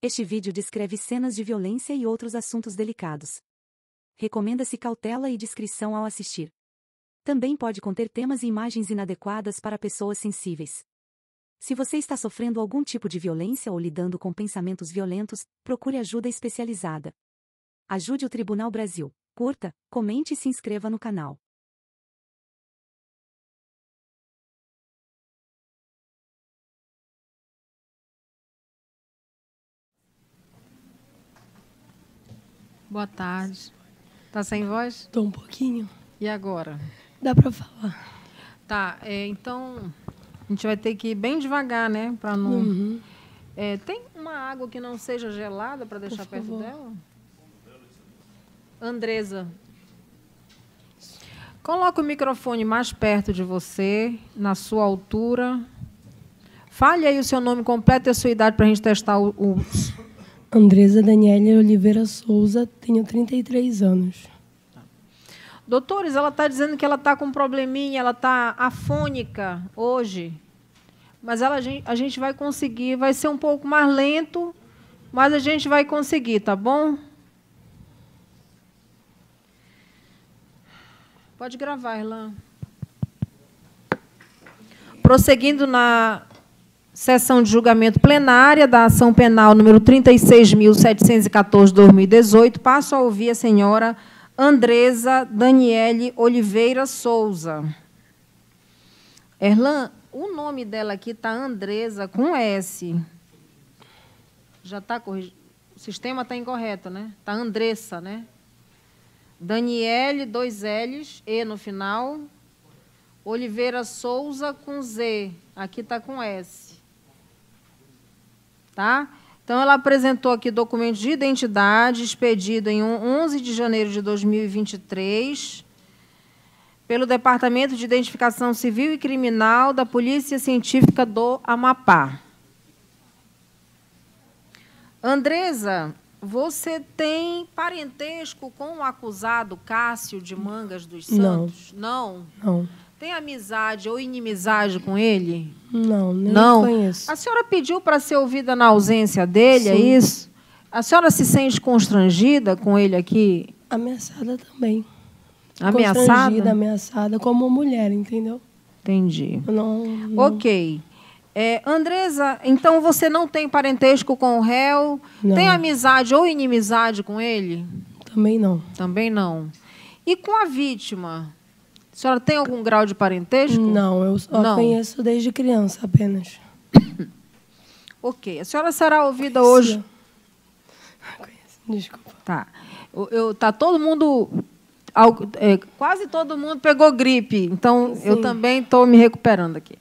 Este vídeo descreve cenas de violência e outros assuntos delicados. Recomenda-se cautela e discrição ao assistir. Também pode conter temas e imagens inadequadas para pessoas sensíveis. Se você está sofrendo algum tipo de violência ou lidando com pensamentos violentos, procure ajuda especializada. Ajude o Tribunal Brasil. Curta, comente e se inscreva no canal. Boa tarde. Tá sem voz? Tô um pouquinho. E agora? Dá pra falar. Tá, então a gente vai ter que ir bem devagar, né? Para não. Tem uma água que não seja gelada para deixar perto dela? Andresa. Coloca o microfone mais perto de você, na sua altura. Fale aí o seu nome completo e a sua idade para a gente testar os. Andresa Daniele Oliveira Souza, tenho 33 anos. Doutores, ela está dizendo que ela está com um probleminha, ela está afônica hoje. Mas a gente vai conseguir, vai ser um pouco mais lento, mas a gente vai conseguir, tá bom? Pode gravar, Irlan. Prosseguindo na sessão de julgamento plenária da ação penal número 36.714/2018, passo a ouvir a senhora Andresa Daniele Oliveira Souza. Erlan, o nome dela aqui está Andresa com S. Já está corrigido. O sistema está incorreto, né? Está Andressa, né? Daniele, 2 L's, E no final. Oliveira Souza com Z. Aqui está com S. Tá? Então, ela apresentou aqui documentos de identidade expedido em 11 de janeiro de 2023 pelo Departamento de Identificação Civil e Criminal da Polícia Científica do Amapá. Andresa, você tem parentesco com o acusado Cássio de Mangas dos Santos? Não. Não? Tem amizade ou inimizade com ele? Não, nem Não. conheço. A senhora pediu para ser ouvida na ausência dele, Sim. é isso? A senhora se sente constrangida com ele aqui? Ameaçada também. Ameaçada? Constrangida, ameaçada como mulher, entendeu? Entendi. Não. Ok. Andresa, então você não tem parentesco com o réu? Não. Tem amizade ou inimizade com ele? Também não. Também não. E com a vítima? A senhora tem algum grau de parentesco? Não, eu só conheço desde criança apenas. Ok. A senhora será ouvida hoje. Desculpa. Tá. Tá todo mundo. Quase todo mundo pegou gripe. Então, Sim. eu também estou me recuperando aqui.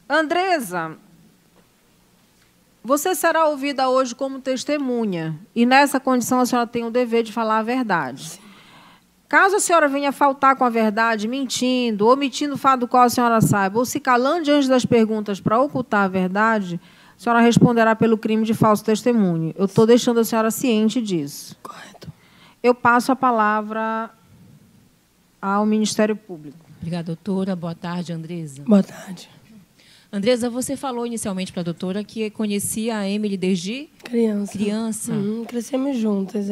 Andresa, você será ouvida hoje como testemunha. E, nessa condição, a senhora tem o dever de falar a verdade. Sim. Caso a senhora venha faltar com a verdade, mentindo, omitindo o fato do qual a senhora saiba, ou se calando diante das perguntas para ocultar a verdade, a senhora responderá pelo crime de falso testemunho. Eu estou deixando a senhora ciente disso. Correto. Eu passo a palavra ao Ministério Público. Obrigada, doutora. Boa tarde, Andresa. Boa tarde. Andresa, você falou inicialmente para a doutora que conhecia a Emily desde criança. Crescemos juntas.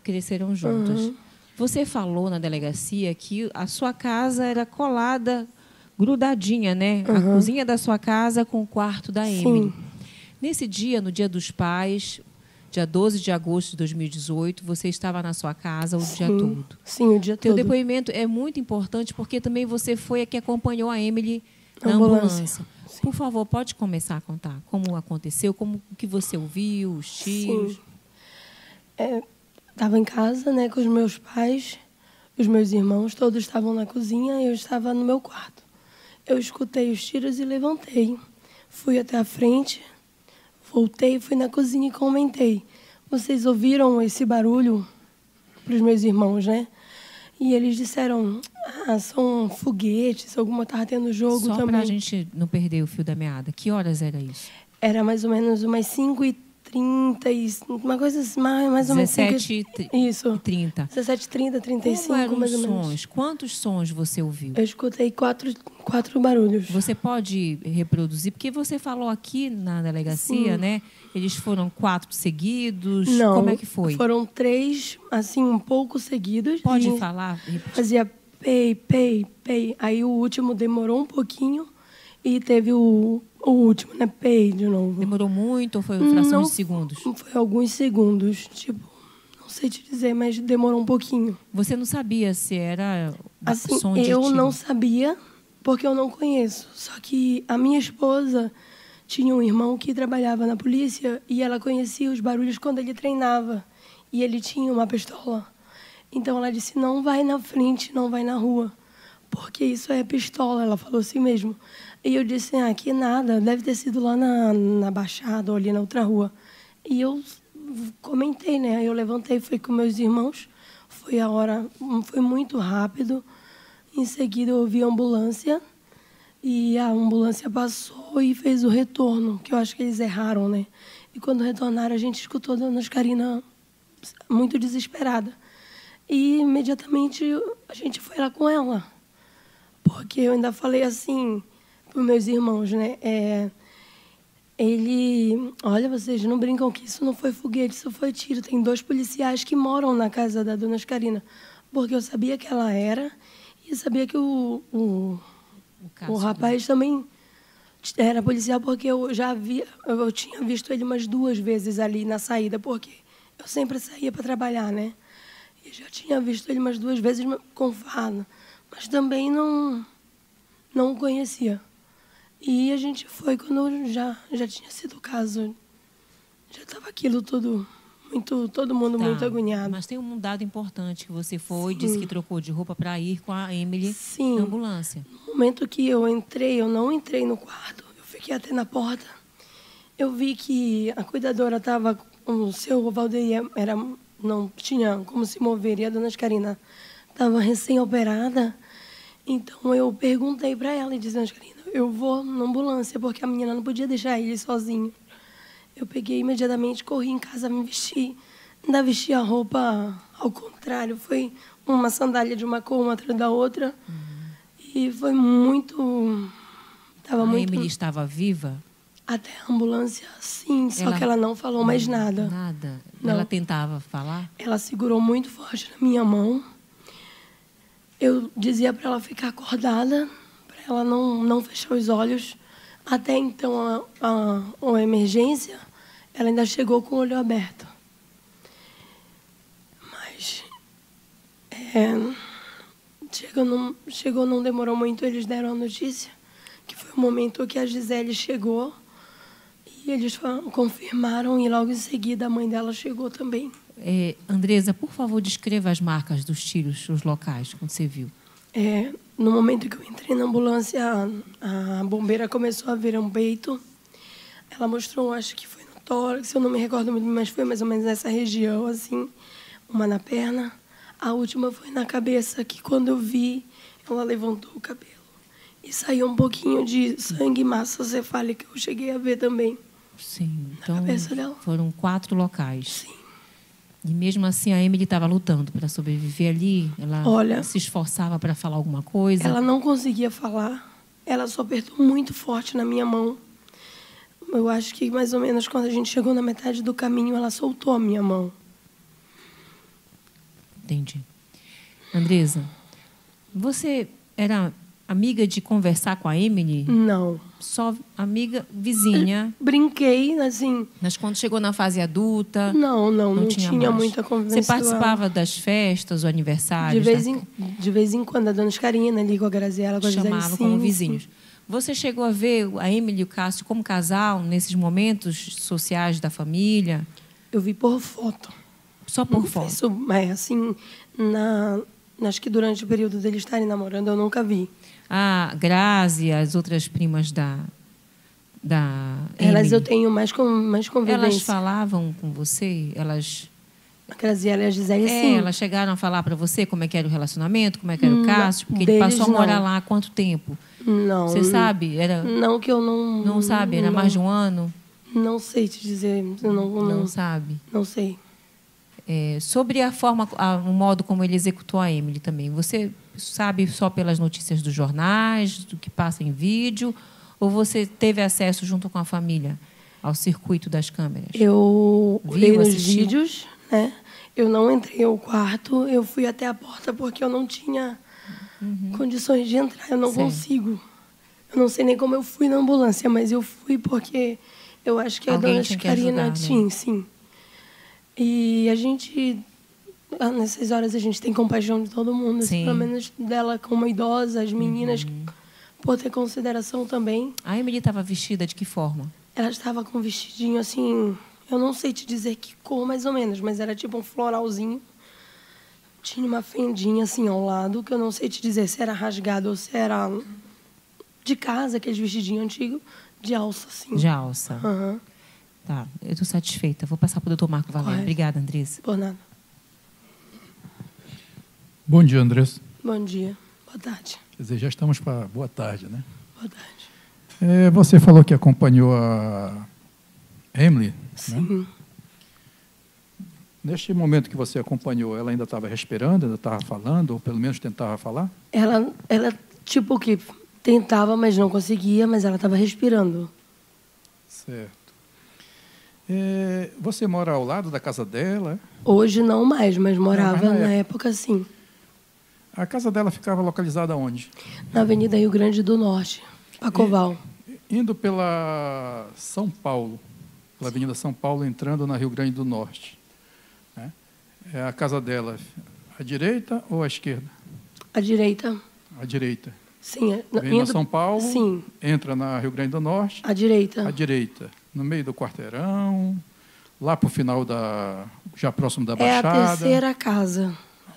Cresceram juntas. Você falou na delegacia que a sua casa era colada, grudadinha, né? A cozinha da sua casa com o quarto da Emily. Sim. Nesse dia, no Dia dos Pais, dia 12 de agosto de 2018, você estava na sua casa o dia todo. Sim, o dia todo. Teu depoimento é muito importante porque também você foi a que acompanhou a Emily na ambulância. Por favor, pode começar a contar como aconteceu, como que você ouviu, os tios. Sim. Estava em casa, né, com os meus pais, os meus irmãos, todos estavam na cozinha e eu estava no meu quarto. Eu escutei os tiros e levantei. Fui até a frente, voltei, fui na cozinha e comentei. Vocês ouviram esse barulho? Para os meus irmãos, né? E eles disseram, são foguetes, alguma estava tendo jogo também. Só para a gente não perder o fio da meada, que horas era isso? Era mais ou menos umas 5h30 30 e uma coisa assim, mais ou menos. 17 Isso. e 30. 17, 30, 35, Como eram mais os ou menos. sons? Quantos sons você ouviu? Eu escutei quatro barulhos. Você pode reproduzir? Porque você falou aqui na delegacia, né? Eles foram 4 seguidos. Não, Como é que foi? Foram 3, assim, um pouco seguidos. Pode e falar? Fazia pei, pei, pei. Aí o último demorou um pouquinho e teve o último, né? Pei de novo. Demorou muito ou foi uma fração de segundos? Foi alguns segundos, tipo, não sei te dizer, mas demorou um pouquinho. Você não sabia se era Assim, som de eu tiro? não sabia, porque eu não conheço. Só que a minha esposa tinha um irmão que trabalhava na polícia e ela conhecia os barulhos quando ele treinava. E ele tinha uma pistola. Então ela disse, não vai na frente, não vai na rua, porque isso é pistola. Ela falou assim mesmo. E eu disse, que nada, deve ter sido lá na Baixada ou ali na outra rua. E eu comentei, né? Aí eu levantei, fui com meus irmãos. Foi a hora, foi muito rápido. Em seguida eu ouvi a ambulância. E a ambulância passou e fez o retorno, que eu acho que eles erraram, né? E quando retornaram, a gente escutou a dona Oscarina muito desesperada. E imediatamente a gente foi lá com ela. Porque eu ainda falei assim para os meus irmãos, né? Olha, vocês não brincam que isso não foi foguete, isso foi tiro. Tem 2 policiais que moram na casa da dona Oscarina. Porque eu sabia que ela era e sabia que o rapaz também era policial, porque eu tinha visto ele umas 2 vezes ali na saída, porque eu sempre saía para trabalhar, né? E já tinha visto ele umas 2 vezes com farda, mas também não o conhecia. E a gente foi quando já tinha sido o caso. Já estava aquilo tudo todo mundo muito agoniado. Mas tem um dado importante que você foi, disse que trocou de roupa para ir com a Emily na ambulância. No momento que eu entrei, eu não entrei no quarto, eu fiquei até na porta. Eu vi que a cuidadora estava, o seu Valdeir não tinha como se mover, e a dona Oscarina estava recém-operada. Então eu perguntei para ela e disse, dona Oscarina, eu vou na ambulância, porque a menina não podia deixar ele sozinho. Eu peguei imediatamente, corri em casa, me vesti. Ainda vesti a roupa ao contrário. Foi uma sandália de uma cor, uma atrás da outra. E foi muito... A Emily estava viva? Até a ambulância, sim. Só que ela não falou mais nada. Nada? Não. Ela tentava falar? Ela segurou muito forte na minha mão. Eu dizia para ela ficar acordada, para ela não fechar os olhos. Até então, a emergência, ela ainda chegou com o olho aberto. Mas chegou, não demorou muito, eles deram a notícia, que foi o momento que a Gisele chegou, e eles confirmaram, e logo em seguida a mãe dela chegou também. Andresa, por favor, descreva as marcas dos tiros, os locais, quando você viu. No momento que eu entrei na ambulância, a bombeira começou a ver um peito. Ela mostrou, acho que foi no tórax, eu não me recordo muito, mas foi mais ou menos nessa região, assim, uma na perna. A última foi na cabeça, que quando eu vi, ela levantou o cabelo. E saiu um pouquinho de sangue e massa cefálica, eu cheguei a ver também. Sim, então na cabeça dela. Foram 4 locais. Sim. E mesmo assim a Emily estava lutando para sobreviver ali? Ela se esforçava para falar alguma coisa? Ela não conseguia falar. Ela só apertou muito forte na minha mão. Eu acho que mais ou menos quando a gente chegou na metade do caminho, ela soltou a minha mão. Entendi. Andresa, você era amiga de conversar com a Emily? Não. Só amiga, vizinha? Brinquei, assim... Mas quando chegou na fase adulta... Não tinha muita conversa. Você participava das festas, ou aniversários? De vez em quando, a dona Oscarina ali com a Graziela, com a Gisele, chamava como vizinhos. Você chegou a ver a Emily e o Cássio como casal nesses momentos sociais da família? Eu vi por foto. Só por foto? Assim, acho que durante o período deles estarem namorando, eu nunca vi. A Grazi e as outras primas da Elas Emily, eu tenho mais convivência. Elas falavam com você? A Graziela e a Gisele, sim. Elas chegaram a falar para você como é que era o relacionamento, como é que era o Cássio? Porque ele passou a morar lá há quanto tempo? Não. Você sabe? Não, que eu não... Não sabe? Era mais de um ano? Não sei te dizer. Eu Não sabe? Não sei. Sobre o modo como ele executou a Emily também, você sabe só pelas notícias dos jornais, do que passa em vídeo, ou você teve acesso junto com a família ao circuito das câmeras? Eu olhei nos assistiu? vídeos, né? Eu não entrei ao quarto, eu fui até a porta porque eu não tinha condições de entrar, eu não Sim. consigo. Eu não sei nem como eu fui na ambulância, mas eu fui porque eu acho que a Alguém dona tinha que Karina ajudar, né? tinha, sim. E a gente, nessas horas, a gente tem compaixão de todo mundo, assim, Sim. pelo menos dela como idosa, as meninas, por ter consideração também. A Emily estava vestida de que forma? Ela estava com um vestidinho assim, eu não sei te dizer que cor mais ou menos, mas era tipo um floralzinho. Tinha uma fendinha assim ao lado, que eu não sei te dizer se era rasgado ou se era de casa, aquele vestidinho antigo, de alça, assim. De alça. Aham. Tá, eu estou satisfeita. Vou passar para o doutor Marco Valério. Correto. Obrigada, Andressa. Por nada. Bom dia, Andressa. Bom dia. Boa tarde. Quer dizer, já estamos para boa tarde, né? Boa tarde. Você falou que acompanhou a Emily, né? Sim. Neste momento que você acompanhou, ela ainda estava respirando, ainda estava falando, ou pelo menos tentava falar? Ela tipo que tentava, mas não conseguia, mas ela estava respirando. Certo. Você mora ao lado da casa dela? Hoje não mais, mas morava Não, mas na época, sim. A casa dela ficava localizada onde? Na Avenida Rio Grande do Norte, Pacoval. Indo pela São Paulo, pela Avenida São Paulo, entrando na Rio Grande do Norte. Né? É a casa dela à direita ou à esquerda? À direita, À direita. sim. Vem na São Paulo, Sim, entra na Rio Grande do Norte, à direita. à direita, no meio do quarteirão, lá para o final já próximo da É Baixada. a terceira casa.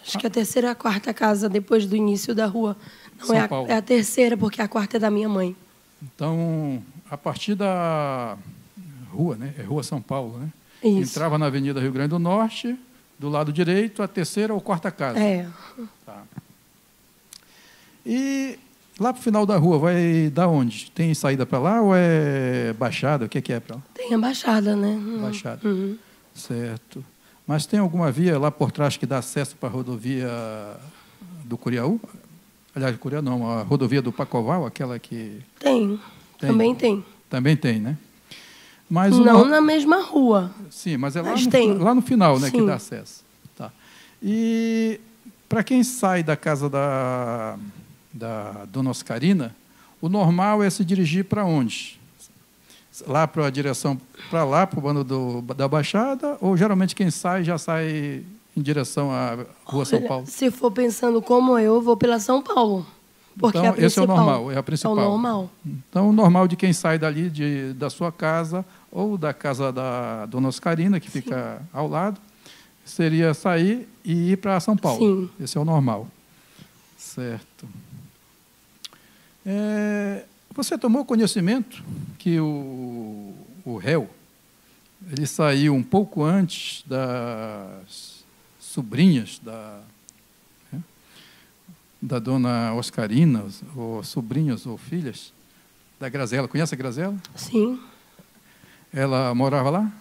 Acho que a terceira ou a quarta casa depois do início da rua. Não, São Paulo. é a terceira, porque a quarta é da minha mãe. Então, a partir da rua, né? É Rua São Paulo, né? Isso. Entrava na Avenida Rio Grande do Norte, do lado direito, a terceira ou quarta casa. É. Tá. E lá para o final da rua, vai dar onde? Tem saída para lá ou é baixada? O que é para lá? Tem a Baixada, né? Baixada. Uhum. Certo. Mas tem alguma via lá por trás que dá acesso para a rodovia do Curiaú? Aliás, Curiaú não, a rodovia do Pacoval, aquela que... Tem. Tem. Também tem. Também tem, né? Mas Não na mesma rua. Sim, mas é Mas tem. lá no final, né, que Sim. dá acesso. Tá. E para quem sai da casa da dona Oscarina, o normal é se dirigir para onde? Lá para a direção, para lá, para o bando da Baixada, ou geralmente quem sai já sai em direção à Rua São Olha, Paulo? se for pensando como eu, vou pela São Paulo. Porque Então, é a principal. esse é o normal, é a principal. É o normal. Então, o normal de quem sai dali, da sua casa, ou da casa da dona Oscarina, que fica ao lado, seria sair e ir para São Paulo. Sim. Esse é o normal. Certo. Você tomou conhecimento que o réu ele saiu um pouco antes das sobrinhas da dona Oscarina, ou sobrinhas ou filhas da Grazela. Conhece a Grazela? Sim. Ela morava lá?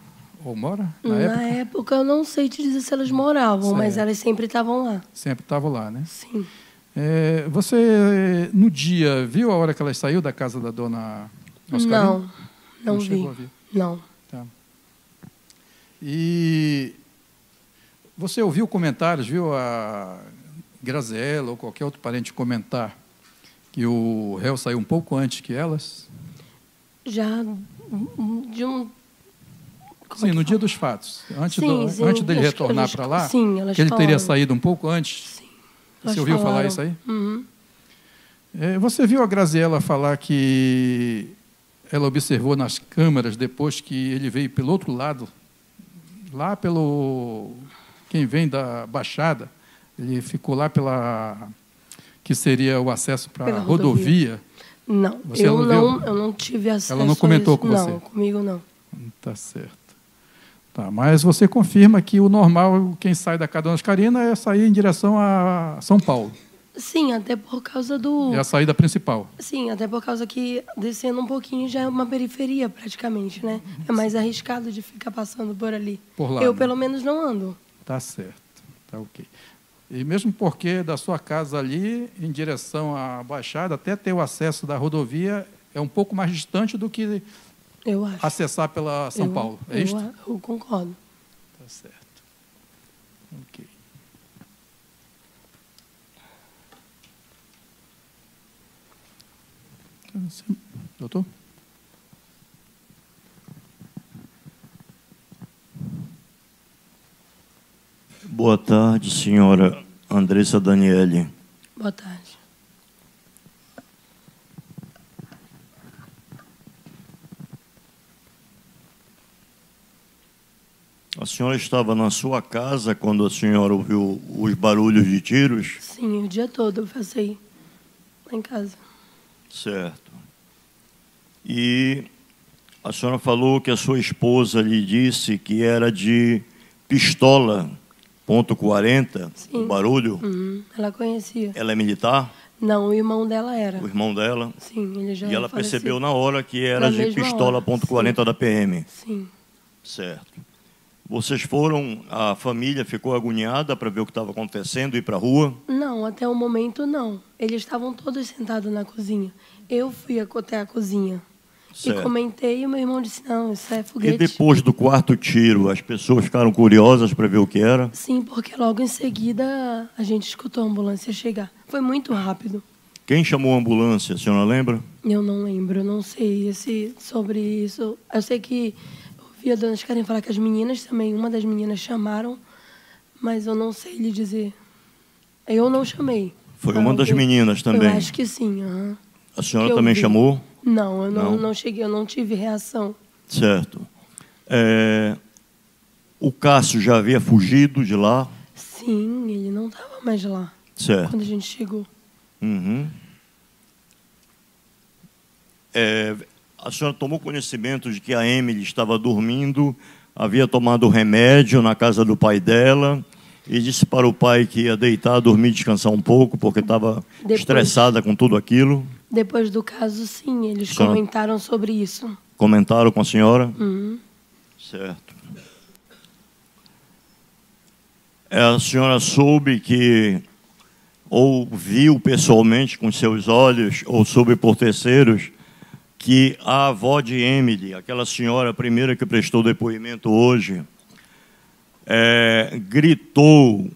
Ou mora? Na época, eu não sei te dizer se elas moravam, Certo. mas elas sempre estavam lá. Sempre estavam lá, né? Sim. Você, no dia, viu a hora que ela saiu da casa da dona Oscarina? Não vi. chegou a ver. Não. Tá. E você ouviu comentários, viu a Graziella ou qualquer outro parente comentar que o réu saiu um pouco antes que elas? Já de um... Sim, no dia dos fatos. Antes dele Acho retornar que para lá, sim, elas que ele teria falaram. saído um pouco antes. Sim. Você Elas ouviu falar falaram. isso aí? Uhum. Você viu a Graziella falar que ela observou nas câmeras depois que ele veio pelo outro lado, lá pelo... Quem vem da Baixada, ele ficou lá pela... que seria o acesso para a Pela rodovia. Não, Você eu não viu? não tive acesso Ela não comentou a isso. com você? Não, comigo não. Tá certo. Tá, mas você confirma que o normal, quem sai da casa da Dona Oscarina, é sair em direção a São Paulo. Sim, até por causa do... É a saída principal. Sim, até por causa que descendo um pouquinho já é uma periferia praticamente, né? É mais arriscado de ficar passando por ali. Por lá, Eu, né? pelo menos, não ando. Tá certo, tá ok. E mesmo porque da sua casa ali, em direção à Baixada, até ter o acesso da rodovia, é um pouco mais distante do que Eu acho. acessar pela São Paulo. É isso? Eu concordo. Tá certo. Ok. Doutor? Boa tarde, senhora Andressa Daniele. Boa tarde. A senhora estava na sua casa quando a senhora ouviu os barulhos de tiros? Sim, o dia todo eu passei lá em casa. Certo. E a senhora falou que a sua esposa lhe disse que era de pistola, .40, o barulho. Ela conhecia. Ela é militar? Não, o irmão dela era. O irmão dela? Sim, ele já E ela faleceu. percebeu na hora que era Na de mesma pistola hora, .40 da PM? Sim. Certo. Vocês foram, a família ficou agoniada para ver o que estava acontecendo, ir para a rua? Não, até o momento não. Eles estavam todos sentados na cozinha. Eu fui até a cozinha. Certo. E comentei e meu irmão disse, não, isso é E foguete. depois do quarto tiro, as pessoas ficaram curiosas para ver o que era? Sim, porque logo em seguida a gente escutou a ambulância chegar. Foi muito rápido. Quem chamou a ambulância, a senhora lembra? Eu não lembro, eu não sei sobre isso. Eu sei que eu ouvi a dona Karen falar que as meninas também, uma das meninas chamaram, mas eu não sei lhe dizer. Eu não chamei. Foi uma das meninas também? Eu acho que sim. A senhora Que eu também vi. chamou? Não, eu não cheguei, eu não tive reação. Certo. O Cássio já havia fugido de lá? Sim, ele não estava mais lá Certo. quando a gente chegou. Uhum. A senhora tomou conhecimento de que a Emily estava dormindo, havia tomado remédio na casa do pai dela e disse para o pai que ia deitar, dormir, descansar um pouco, porque estava estressada com tudo aquilo? Depois do caso, sim, eles senhora... comentaram sobre isso. Comentaram com a senhora? Uhum. Certo. A senhora soube que, ou viu pessoalmente com seus olhos, ou soube por terceiros, que a avó de Emily, aquela senhora primeira que prestou depoimento hoje, gritou: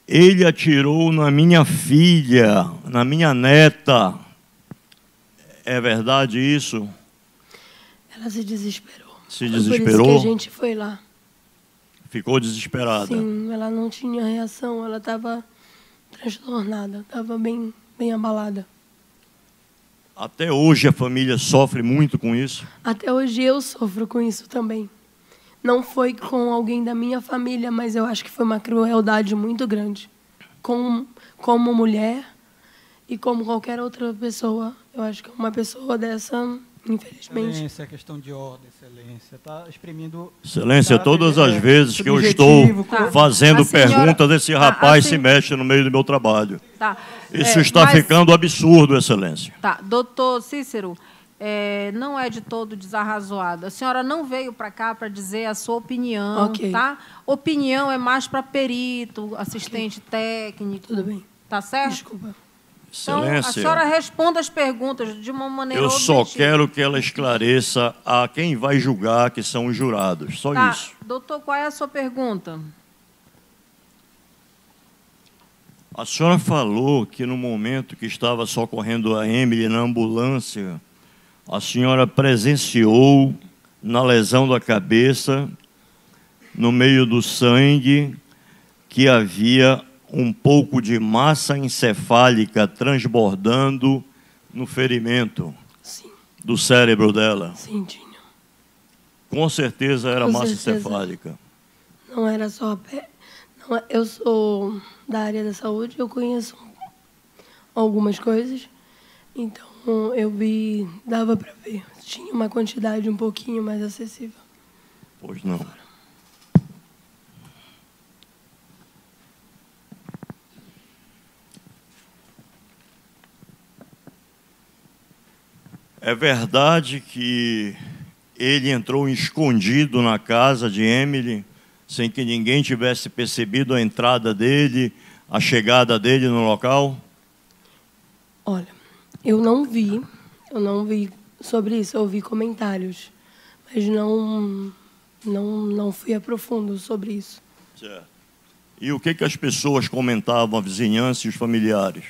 ele atirou na minha filha, na minha neta. É verdade isso? Ela se desesperou. Se Foi desesperou? por isso que a gente foi lá. Ficou desesperada? Sim, ela não tinha reação, ela estava transtornada, estava bem abalada. Até hoje a família sofre muito com isso? Até hoje eu sofro com isso também. Não foi com alguém da minha família, mas eu acho que foi uma crueldade muito grande. Como mulher e como qualquer outra pessoa. Eu acho que uma pessoa dessa, infelizmente... Excelência, é questão de ordem, excelência. Está exprimindo... Excelência, todas as vezes que eu estou fazendo perguntas, esse rapaz se mexe no meio do meu trabalho. Tá. Isso está ficando absurdo, excelência. Tá, doutor Cícero, não é de todo desarrazoado. A senhora não veio para cá para dizer a sua opinião, tá? Opinião é mais para perito, assistente técnico. Tudo bem. Tá certo? Desculpa. Então, Excelência, a senhora responda as perguntas de uma maneira eu objetiva. só quero que ela esclareça a quem vai julgar, que são os jurados. Só Tá. isso. Doutor, qual é a sua pergunta? A senhora falou que no momento que estava socorrendo a Emily na ambulância, a senhora presenciou na lesão da cabeça, no meio do sangue, que havia um pouco de massa encefálica transbordando no ferimento. Sim. Do cérebro dela. Sim, tinha. Com certeza era massa encefálica. Não era só a pele. Não, eu sou da área da saúde, eu conheço algumas coisas. Então, eu vi, dava para ver. Tinha uma quantidade um pouquinho mais acessível. Pois não. É verdade que ele entrou escondido na casa de Emily, sem que ninguém tivesse percebido a entrada dele, a chegada dele no local? Olha, eu não vi sobre isso, eu ouvi comentários, mas não fui a profundo sobre isso. Certo. E o que as pessoas comentavam, a vizinhança e os familiares?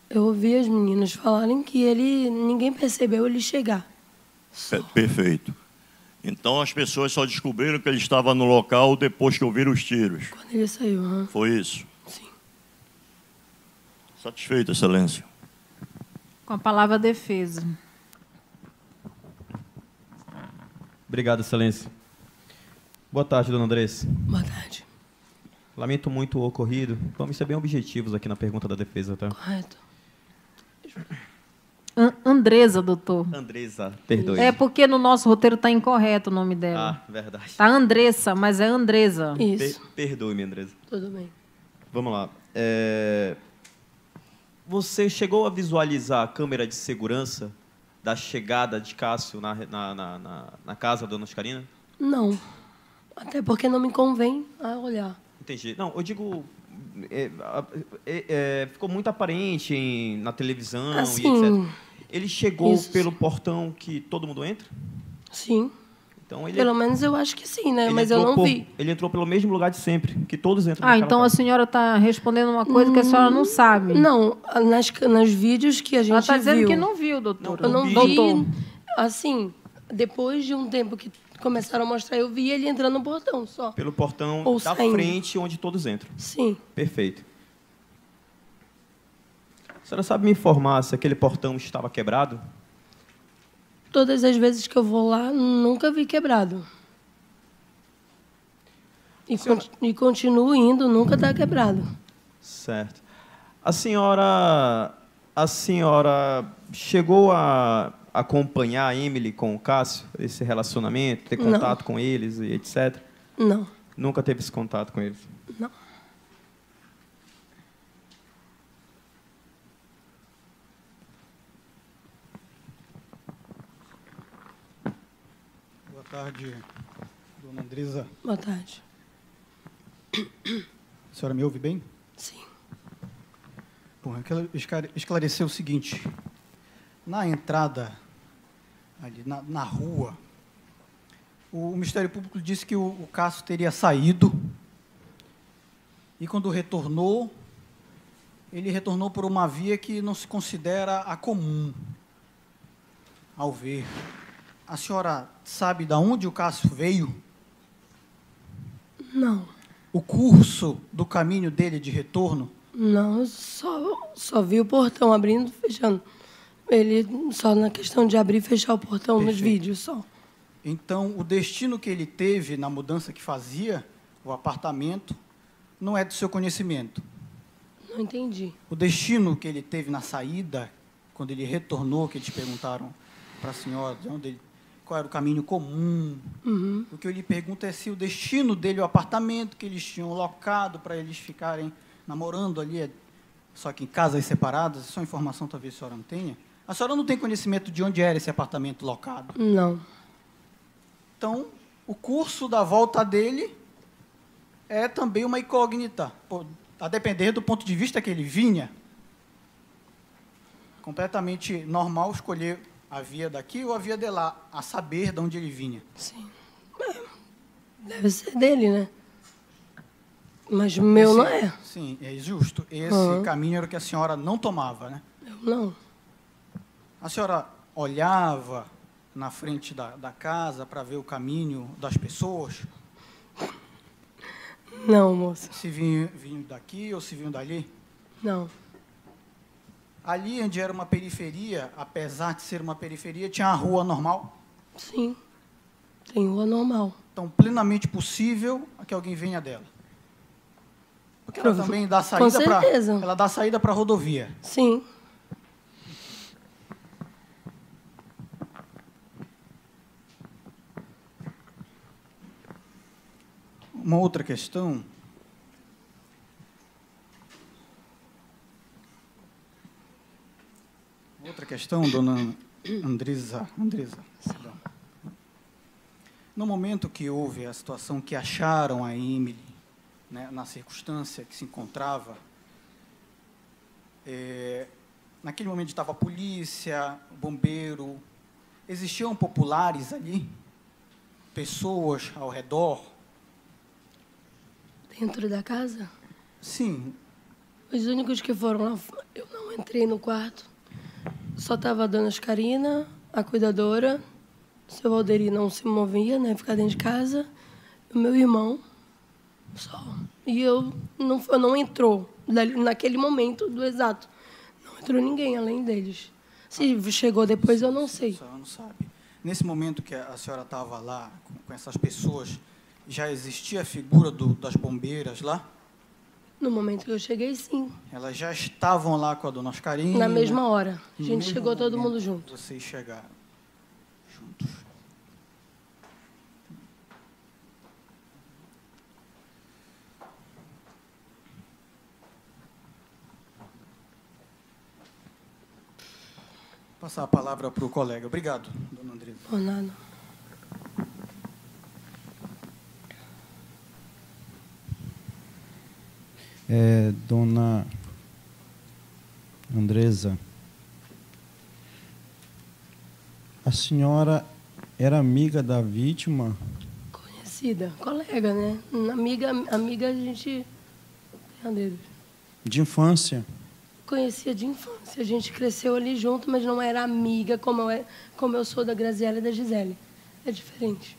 Eu ouvi as meninas falarem que ninguém percebeu ele chegar. Perfeito. Então as pessoas só descobriram que ele estava no local depois que ouviram os tiros. Quando ele saiu, uhum. Foi isso? Sim. Satisfeito, Excelência. Com a palavra defesa. Obrigado, Excelência. Boa tarde, dona Andressa. Boa tarde. Lamento muito o ocorrido. Vamos ser bem objetivos aqui na pergunta da defesa, tá? Correto. Andresa, doutor. Andresa, perdoe. É porque no nosso roteiro está incorreto o nome dela. Ah, verdade. Está Andressa, mas é Andresa. Isso. Perdoe-me, Andresa. Tudo bem. Vamos lá. Você chegou a visualizar a câmera de segurança da chegada de Cássio na casa da dona Oscarina? Não. Até porque não me convém a olhar. Entendi. Não, eu digo... ficou muito aparente na televisão assim, e etc. Ele chegou isso. pelo portão que todo mundo entra? Sim. Então ele, pelo menos eu acho que sim, né? Mas eu não vi. Ele entrou pelo mesmo lugar de sempre, que todos entram. Então casa. a senhora está respondendo uma coisa que a senhora não sabe. Não, nos vídeos que a gente viu. Ela está dizendo que não viu, doutor. Eu não vi. Doutor. Assim, depois de um tempo que começaram a mostrar, eu vi ele entrando no portão só. Pelo portão Ou da saindo. frente, onde todos entram. Sim. Perfeito. A senhora sabe me informar se aquele portão estava quebrado? Todas as vezes que eu vou lá, nunca vi quebrado. E continuo indo, nunca está quebrado. Certo. A senhora chegou a acompanhar a Emily com o Cássio, esse relacionamento, ter contato com eles e etc? Não. Nunca teve esse contato com eles? Não. Boa tarde, dona Andresa. Boa tarde. A senhora me ouve bem? Sim. Bom, eu quero esclarecer o seguinte. Na entrada, ali na rua, o Ministério Público disse que o Cássio teria saído e, quando retornou, ele retornou por uma via que não se considera a comum, ao ver. A senhora sabe de onde o Cássio veio? Não. O curso do caminho dele de retorno? Não, eu só vi o portão abrindo e fechando. Ele só na questão de abrir e fechar o portão. Perfeito. Nos vídeos só. Então, o destino que ele teve na mudança que fazia, o apartamento, não é do seu conhecimento. Não entendi. O destino que ele teve na saída, quando ele retornou, que eles perguntaram para a senhora de onde qual era o caminho comum. Uhum. O que eu lhe pergunto é se o destino dele, o apartamento que eles tinham locado para eles ficarem namorando ali, só que em casas separadas, essa informação talvez a senhora não tenha. A senhora não tem conhecimento de onde era esse apartamento locado? Não. Então, o curso da volta dele é também uma incógnita, a depender do ponto de vista que ele vinha. Completamente normal escolher a via daqui ou a via de lá, a saber de onde ele vinha. Sim. Deve ser dele, né? Mas o meu não é. Sim, é justo. Esse caminho era o que a senhora não tomava, né? Eu não. A senhora olhava na frente da casa para ver o caminho das pessoas? Não, moça. Se vinham daqui ou se vinham dali? Não. Ali onde era uma periferia, apesar de ser uma periferia, tinha a rua normal? Sim. Tem rua normal. Então, plenamente possível que alguém venha dela. Porque ela também dá saída para... Com certeza. Ela dá saída para a rodovia. Sim. Uma outra questão... questão, dona Andresa. Perdão. No momento que houve a situação que acharam a Emily, né, na circunstância que se encontrava, naquele momento estava a polícia, o bombeiro, existiam populares ali, pessoas ao redor? Dentro da casa? Sim. Os únicos que foram lá, eu não entrei no quarto. Só estava a dona Oscarina, a cuidadora, o seu Valderi não se movia, né, ficar dentro de casa, o meu irmão, só. E eu não entrou, naquele momento do exato. Não entrou ninguém além deles. Se chegou depois, eu não sei. A senhora não sabe. Nesse momento que a senhora estava lá, com essas pessoas, já existia a figura das bombeiras lá? No momento que eu cheguei, sim. Elas já estavam lá com a dona Oscarina? Na mesma hora. A No gente mesmo chegou todo momento mundo junto. Vocês chegaram juntos. Passar a palavra para o colega. Obrigado, dona Andresa. Por nada. Dona Andresa, a senhora era amiga da vítima? Conhecida, colega, né? Amiga a gente... Meu Deus. De infância? Conhecia de infância. A gente cresceu ali junto, mas não era amiga como eu sou da Graziela e da Gisele. É diferente.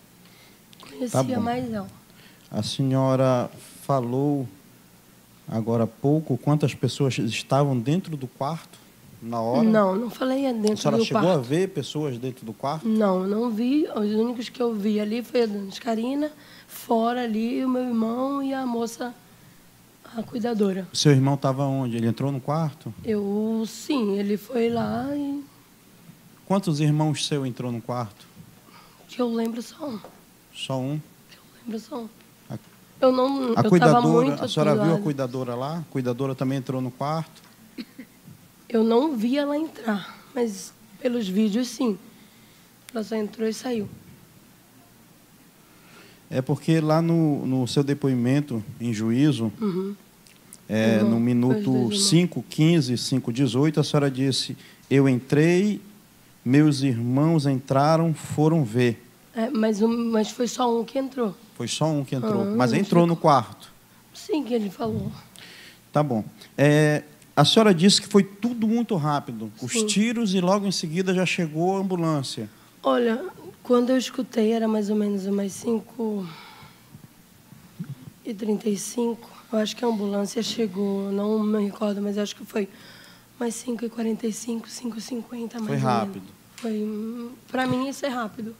Conhecia mais ela. A senhora falou agora há pouco quantas pessoas estavam dentro do quarto na hora? Não falei dentro do quarto. A senhora chegou a ver pessoas dentro do quarto? Não vi. Os únicos que eu vi ali foi a dona Karina, fora ali, o meu irmão e a moça, a cuidadora. O seu irmão estava onde? Ele entrou no quarto? Sim, ele foi lá e... Quantos irmãos seu entrou no quarto? Que eu lembro só um. Só um? Que eu lembro só um. A cuidadora, a senhora viu a cuidadora lá? A cuidadora também entrou no quarto? Eu não vi ela entrar, mas pelos vídeos, sim. Ela só entrou e saiu. É porque lá no seu depoimento em juízo, no minuto 5:15, 5:18, a senhora disse: eu entrei, meus irmãos entraram, foram ver. Mas foi só um que entrou. Foi só um que entrou, mas entrou no quarto. Sim, que ele falou. Tá bom. A senhora disse que foi tudo muito rápido. Os tiros e logo em seguida já chegou a ambulância. Olha, quando eu escutei era mais ou menos umas 5:35. Eu acho que a ambulância chegou, não me recordo, mas acho que foi umas 5:45, 5:50 mais. Foi rápido. Foi, para mim isso é rápido.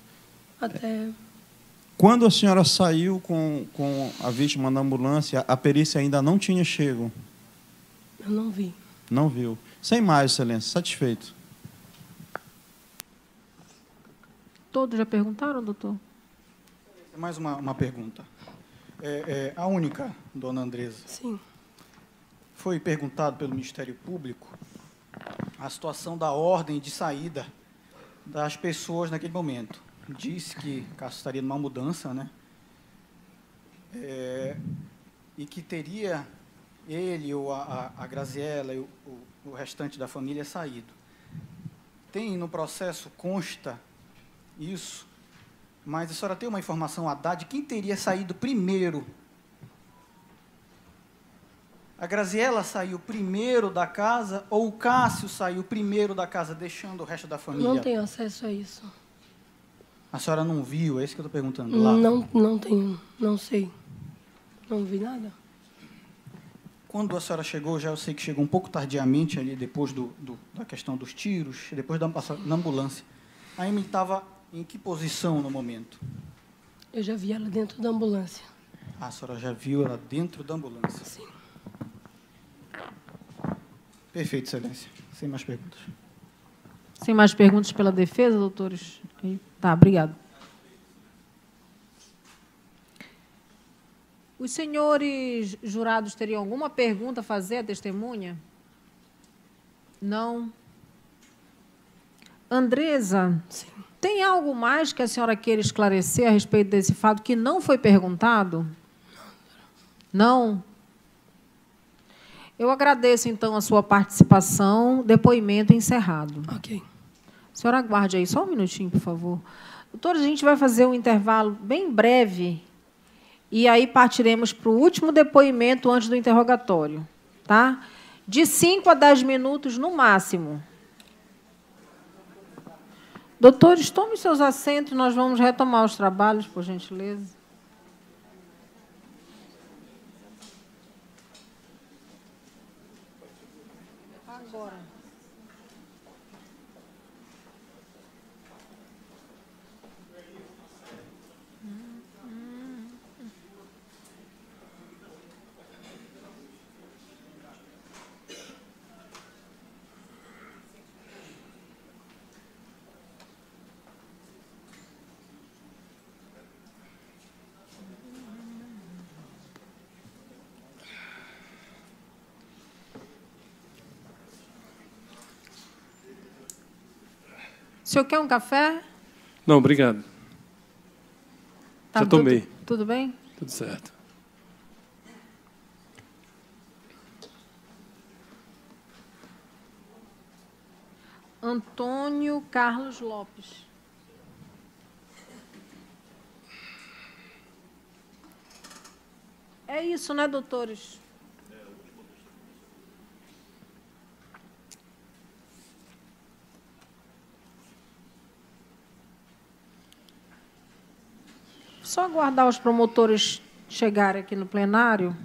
Até... Quando a senhora saiu com a vítima na ambulância, a perícia ainda não tinha chego? Eu não vi. Não viu. Sem mais, excelência. Satisfeito. Todos já perguntaram, doutor? Mais uma pergunta. A única, dona Andresa. Sim. Foi perguntado pelo Ministério Público a situação da ordem de saída das pessoas naquele momento. Disse que Cássio estaria numa mudança, né? E que teria ele ou a Graziela e o restante da família saído. Tem no processo, consta isso, mas a senhora tem uma informação a dar de quem teria saído primeiro? A Graziela saiu primeiro da casa ou o Cássio saiu primeiro da casa, deixando o resto da família? Não tenho acesso a isso. A senhora não viu? É isso que eu estou perguntando lá. Não tenho, não sei. Não vi nada. Quando a senhora chegou, já eu sei que chegou um pouco tardiamente, ali depois da questão dos tiros, depois na ambulância. A Emily estava em que posição no momento? Eu já vi ela dentro da ambulância. A senhora já viu ela dentro da ambulância? Sim. Perfeito, excelência. Sem mais perguntas. Sem mais perguntas pela defesa, doutores? Tá, obrigado. Os senhores jurados teriam alguma pergunta a fazer à testemunha? Não? Andresa, Sim. tem algo mais que a senhora queira esclarecer a respeito desse fato que não foi perguntado? Não? Eu agradeço, então, a sua participação. Depoimento encerrado. Ok. A senhora aguarde aí só um minutinho, por favor. Doutor, a gente vai fazer um intervalo bem breve e aí partiremos para o último depoimento antes do interrogatório. Tá? De 5 a 10 minutos, no máximo. Doutores, tomem seus assentos, nós vamos retomar os trabalhos, por gentileza. Agora. O senhor quer um café? Não, obrigado. Tá Já tomei. Tudo bem? Tudo certo. Antônio Carlos Lopes. É isso, né, doutores? Só aguardar os promotores chegarem aqui no plenário.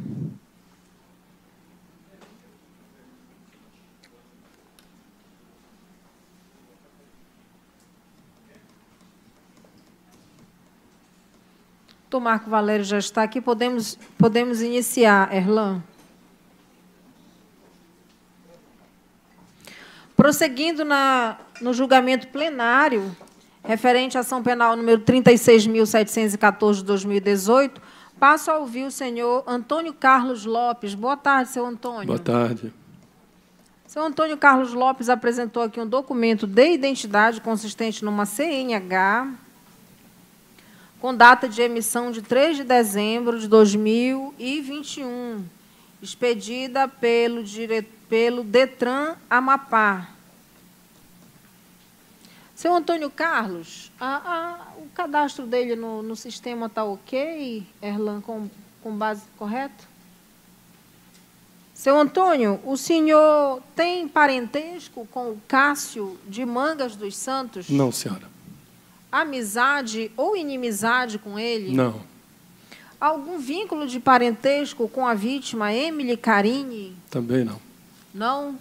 O Marco Valério já está aqui. Podemos iniciar, Erlan. Prosseguindo no julgamento plenário, referente à ação penal número 36.714 de 2018, passo a ouvir o senhor Antônio Carlos Lopes. Boa tarde, senhor Antônio. Boa tarde. Senhor Antônio Carlos Lopes apresentou aqui um documento de identidade consistente numa CNH, com data de emissão de 3 de dezembro de 2021, expedida pelo Detran Amapá. Seu Antônio Carlos, o cadastro dele no sistema está ok, Erlan, com base correta? Seu Antônio, o senhor tem parentesco com o Cássio de Mangas dos Santos? Não, senhora. Amizade ou inimizade com ele? Não. Algum vínculo de parentesco com a vítima Emily Carini? Também não. Não?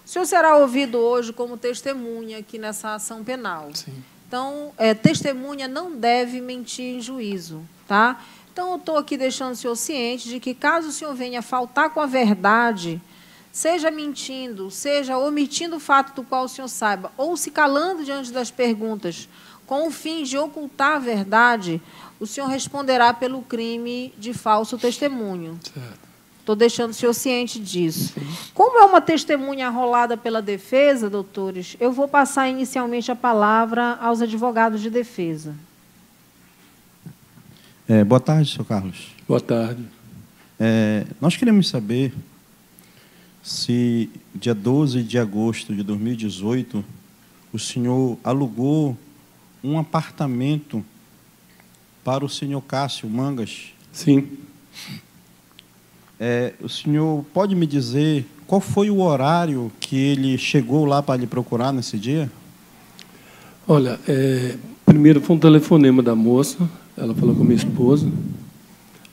O senhor será ouvido hoje como testemunha aqui nessa ação penal. Sim. Então, testemunha não deve mentir em juízo, tá? Então, eu estou aqui deixando o senhor ciente de que, caso o senhor venha faltar com a verdade, seja mentindo, seja omitindo o fato do qual o senhor saiba, ou se calando diante das perguntas, com o fim de ocultar a verdade, o senhor responderá pelo crime de falso testemunho. Certo. Estou deixando o senhor ciente disso. Como é uma testemunha arrolada pela defesa, doutores, eu vou passar inicialmente a palavra aos advogados de defesa. Boa tarde, senhor Carlos. Boa tarde. Nós queremos saber se, dia 12 de agosto de 2018, o senhor alugou um apartamento para o senhor Cássio Mangas. Sim. O senhor pode me dizer qual foi o horário que ele chegou lá para lhe procurar nesse dia? Olha, primeiro foi um telefonema da moça, ela falou com a minha esposa.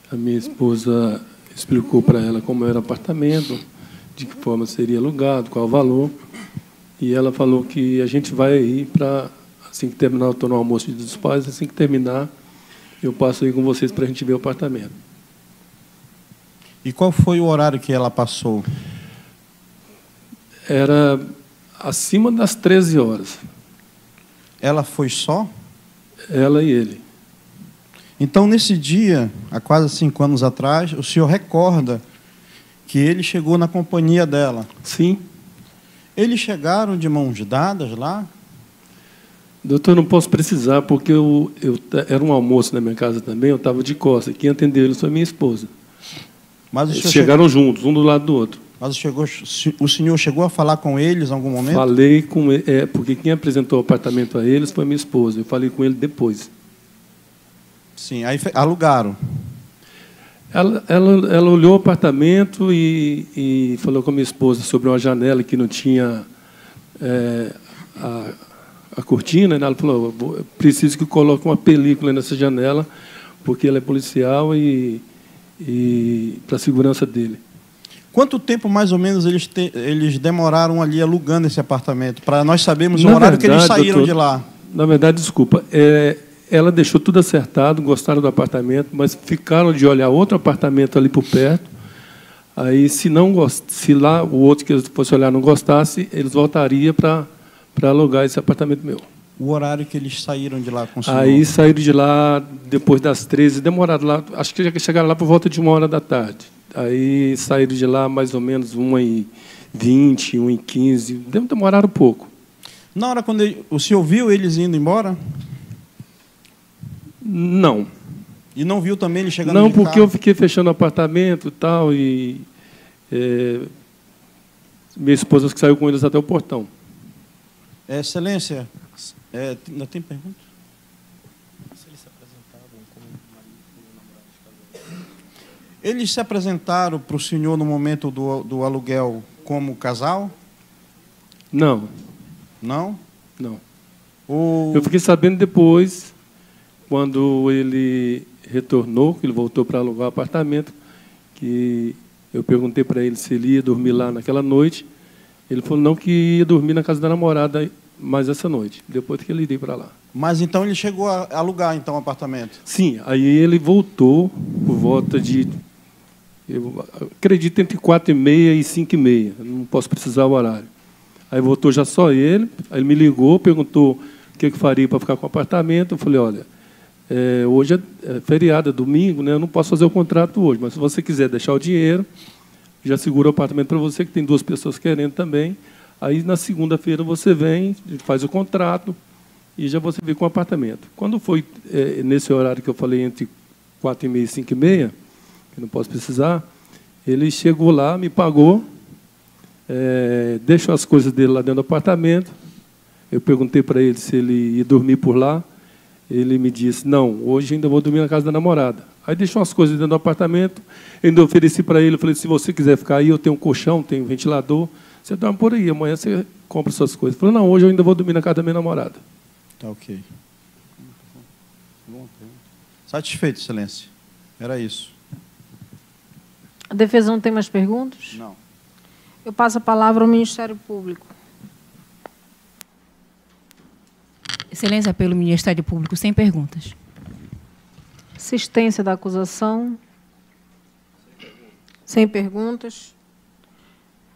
A minha esposa explicou para ela como era o apartamento, de que forma seria alugado, qual o valor. E ela falou que a gente vai ir para, assim que terminar, eu estou no almoço dos pais, assim que terminar, eu passo aí com vocês para a gente ver o apartamento. E qual foi o horário que ela passou? Era acima das 13 horas. Ela foi só? Ela e ele. Então, nesse dia, há quase 5 anos atrás, o senhor recorda que ele chegou na companhia dela? Sim. Eles chegaram de mãos dadas lá? Doutor, não posso precisar, porque era um almoço na minha casa também, eu estava de costas. Quem atendeu eles foi minha esposa. Mas eles chegaram juntos, um do lado do outro. Mas o senhor chegou a falar com eles em algum momento? Falei com ele, porque quem apresentou o apartamento a eles foi minha esposa. Eu falei com ele depois. Sim, aí alugaram. Ela olhou o apartamento e falou com a minha esposa sobre uma janela que não tinha a cortina. Ela falou, preciso que coloque uma película nessa janela, porque ela é policial e para a segurança dele. Quanto tempo, mais ou menos, eles demoraram ali alugando esse apartamento? Para nós sabermos o horário que eles saíram, doutor, de lá. Na verdade, desculpa, ela deixou tudo acertado, gostaram do apartamento, mas ficaram de olhar outro apartamento ali por perto. Aí, se lá o outro que eles fossem olhar não gostasse, eles voltariam para alugar esse apartamento meu. O horário que eles saíram de lá com o senhor? Aí saíram de lá depois das 13, demoraram lá, acho que chegaram lá por volta de 13h. Aí saíram de lá mais ou menos 1h20, 1h15, demoraram um pouco. Na hora quando o senhor viu eles indo embora? Não. E não viu também eles chegando? Não, porque eu fiquei fechando o apartamento e tal, e minha esposa que saiu com eles até o portão. Excelência, ainda tem pergunta? Eles se apresentaram para o senhor no momento do aluguel como casal? Não. Não? Não. Eu fiquei sabendo depois, quando ele retornou, que ele voltou para alugar o apartamento, que eu perguntei para ele se ele ia dormir lá naquela noite. Ele falou não, que ia dormir na casa da namorada mais essa noite, depois que ele iria para lá. Mas então ele chegou a alugar então o apartamento? Sim, aí ele voltou por volta de, eu acredito, entre 4h30 e 5h30, não posso precisar o horário. Aí voltou já só ele, aí ele me ligou, perguntou o que faria para ficar com o apartamento. Eu falei, olha, hoje é feriado, é domingo, né? Eu não posso fazer o contrato hoje, mas se você quiser deixar o dinheiro, já segura o apartamento para você, que tem 2 pessoas querendo também. Aí, na segunda-feira, você vem, faz o contrato e já você vem com o apartamento. Quando foi nesse horário que eu falei, entre 4h30 e 5h30, que não posso precisar, ele chegou lá, me pagou, deixou as coisas dele lá dentro do apartamento. Eu perguntei para ele se ele ia dormir por lá. Ele me disse, não, hoje ainda vou dormir na casa da namorada. Aí deixou as coisas dentro do apartamento, ainda ofereci para ele, eu falei, se você quiser ficar aí, eu tenho um colchão, tenho um ventilador, você dorme por aí, amanhã você compra suas coisas. Ele falou, não, hoje eu ainda vou dormir na casa da minha namorada. Tá ok. Satisfeito, excelência. Era isso. A defesa não tem mais perguntas? Não. Eu passo a palavra ao Ministério Público. Excelência, pelo Ministério Público, sem perguntas. Assistência da acusação. Sem perguntas.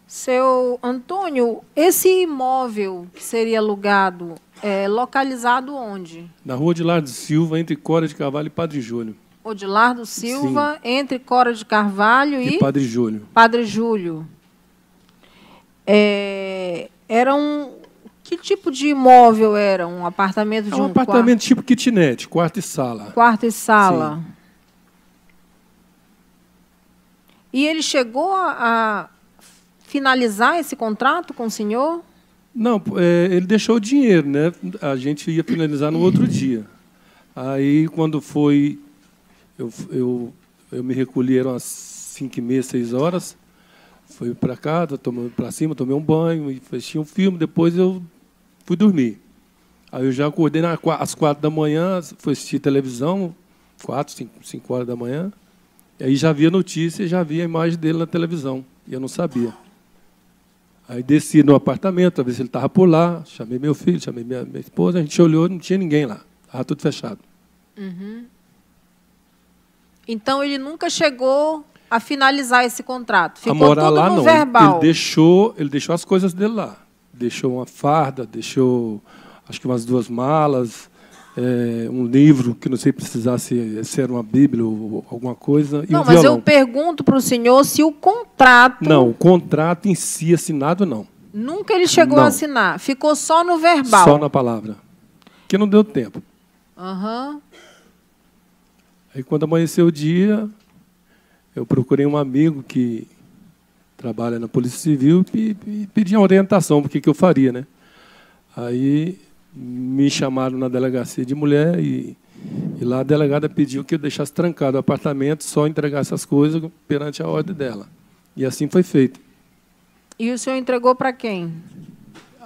Seu Antônio, esse imóvel que seria alugado é localizado onde? Na rua Odilardo Silva, entre Cora de Carvalho e Padre Júlio. Odilardo Silva, sim, entre Cora de Carvalho e Padre Júlio. Padre Júlio. Era que tipo de imóvel era? Um apartamento de um apartamento tipo kitnet, quarto e sala. Quarto e sala. Sim. E ele chegou a finalizar esse contrato com o senhor? Não, ele deixou o dinheiro, né? A gente ia finalizar no outro dia. Aí, quando foi, eu me recolhi, eram as 5h30, 6h, fui para casa, para cima, tomei um banho, e assisti um filme, depois eu fui dormir. Aí eu já acordei às 4h, fui assistir televisão, 5h da manhã, e aí já via notícia, já via a imagem dele na televisão, e eu não sabia. Aí desci no apartamento, para ver se ele estava por lá, chamei meu filho, chamei minha esposa, a gente olhou, não tinha ninguém lá, estava tudo fechado. Uhum. Então, ele nunca chegou a finalizar esse contrato? Ficou a morar tudo lá, no não. verbal? Ele deixou as coisas dele lá. Deixou uma farda, deixou, acho que umas 2 malas, um livro, que não sei precisar se era uma Bíblia ou alguma coisa, e não, um mas violão. eu pergunto para o senhor se o contrato... Não, o contrato em si assinado, não. Nunca ele chegou Não. a assinar. Ficou só no verbal. Só na palavra. Que não deu tempo. Aham. Aí, quando amanheceu o dia, eu procurei um amigo que trabalha na Polícia Civil e pedi uma orientação do que eu faria, né? Aí me chamaram na delegacia de mulher e lá a delegada pediu que eu deixasse trancado o apartamento, só entregasse as coisas perante a ordem dela. E assim foi feito. E o senhor entregou para quem?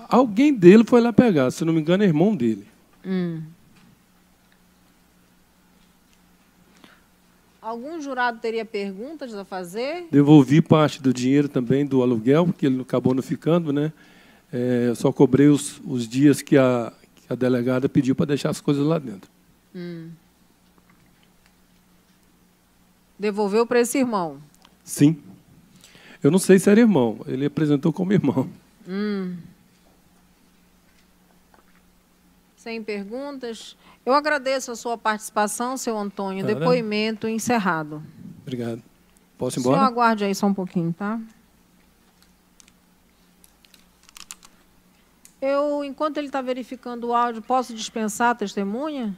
Alguém dele foi lá pegar, se não me engano, é irmão dele. Algum jurado teria perguntas a fazer? Devolvi parte do dinheiro também do aluguel, porque ele acabou não ficando, né? Eu só cobrei os dias que a delegada pediu para deixar as coisas lá dentro. Devolveu para esse irmão? Sim. Eu não sei se era irmão. Ele apresentou como irmão. Sem perguntas? Eu agradeço a sua participação, seu Antônio. Cara. Depoimento encerrado. Obrigado. Posso ir O senhor embora? aguarde aí só um pouquinho, tá? Enquanto ele está verificando o áudio, posso dispensar a testemunha?